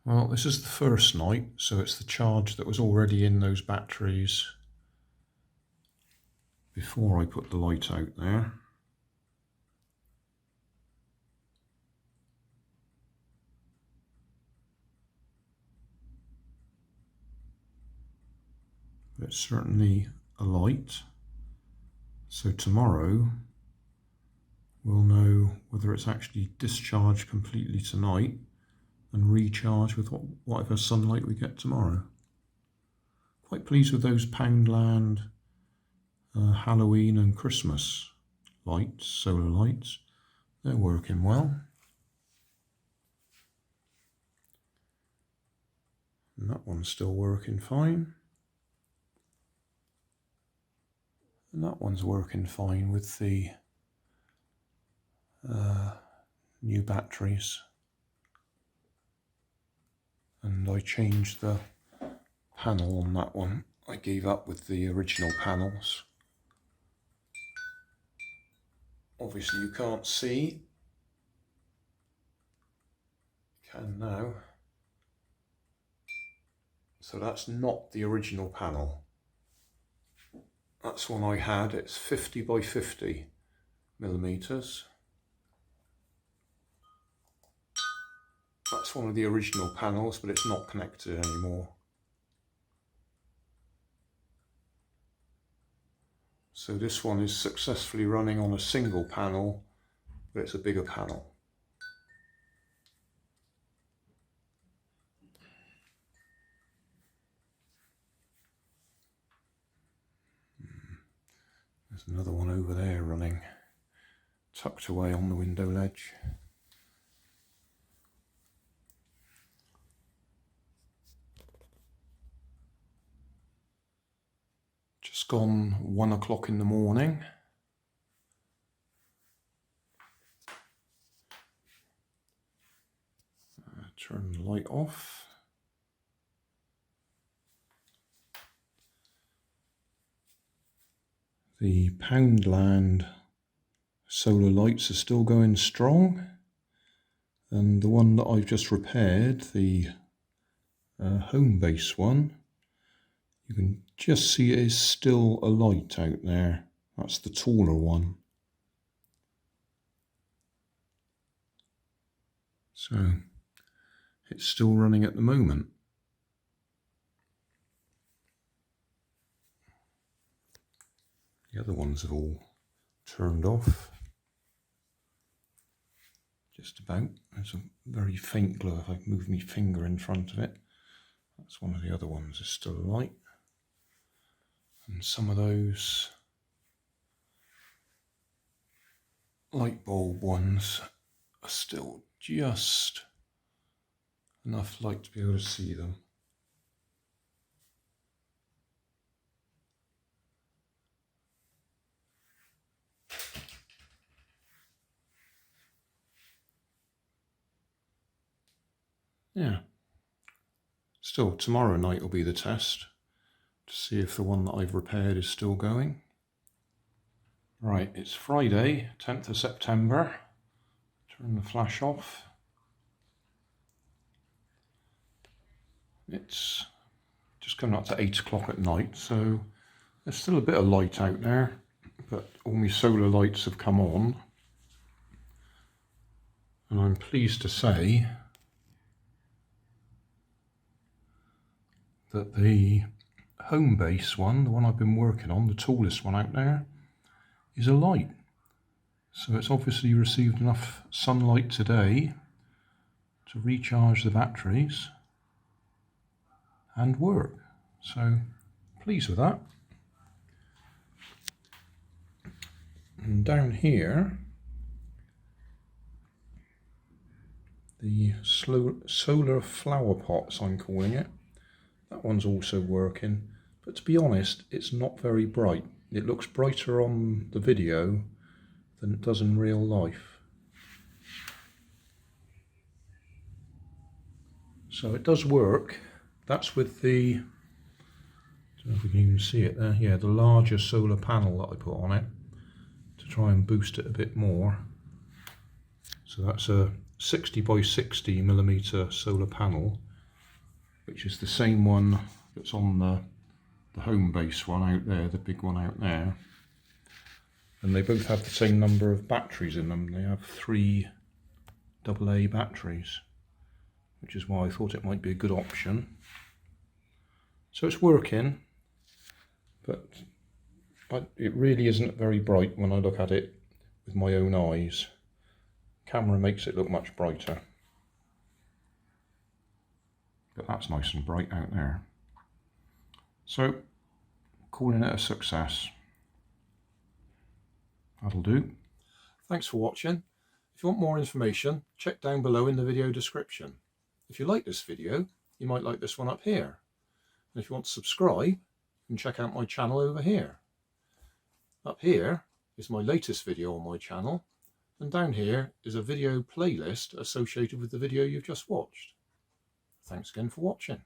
Well, this is the first night, so it's the charge that was already in those batteries before I put the light out there. But it's certainly a light. So tomorrow we'll know whether it's actually discharged completely tonight and recharge with whatever sunlight we get tomorrow. Quite pleased with those Poundland Halloween and Christmas lights, solar lights. They're working well. And that one's still working fine. And that one's working fine with the new batteries. And I changed the panel on that one. I gave up with the original panels. Obviously you can't see. You can now. So that's not the original panel. That's one I had. It's 50 by 50 millimeters. That's one of the original panels, but it's not connected anymore. So this one is successfully running on a single panel, but it's a bigger panel. There's another one over there running, tucked away on the window ledge. Just gone 1 o'clock in the morning. Turn the light off. The Poundland solar lights are still going strong, and the one that I've just repaired, the Homebase one, you can just see it is still a light out there. That's the taller one. So it's still running at the moment. The other ones have all turned off. Just about. There's a very faint glow if I move my finger in front of it. That's one of the other ones is still alight. And some of those light bulb ones are still just enough light to be able to see them. Yeah. Still, tomorrow night will be the test to see if the one that I've repaired is still going. Right, it's Friday, 10th of September. Turn the flash off. It's just coming up to 8 o'clock at night, so there's still a bit of light out there, but all my solar lights have come on. And I'm pleased to say that the Homebase one, the one I've been working on, the tallest one out there, is a light. So it's obviously received enough sunlight today to recharge the batteries and work. So pleased with that. And down here, the solar flower pots, I'm calling it. That one's also working, but to be honest, it's not very bright. It looks brighter on the video than it does in real life. So it does work. That's with the, I don't know if we can even see it there, yeah, the larger solar panel that I put on it to try and boost it a bit more. So that's a 60 by 60 millimeter solar panel, which is the same one that's on the Homebase one out there, the big one out there. And they both have the same number of batteries in them. They have 3 AA batteries, which is why I thought it might be a good option. So it's working, but it really isn't very bright when I look at it with my own eyes. Camera makes it look much brighter. But that's nice and bright out there. So, calling it a success. That'll do. Thanks for watching. If you want more information, check down below in the video description. If you like this video, you might like this one up here. And if you want to subscribe, you can check out my channel over here. Up here is my latest video on my channel, and down here is a video playlist associated with the video you've just watched. Thanks again for watching.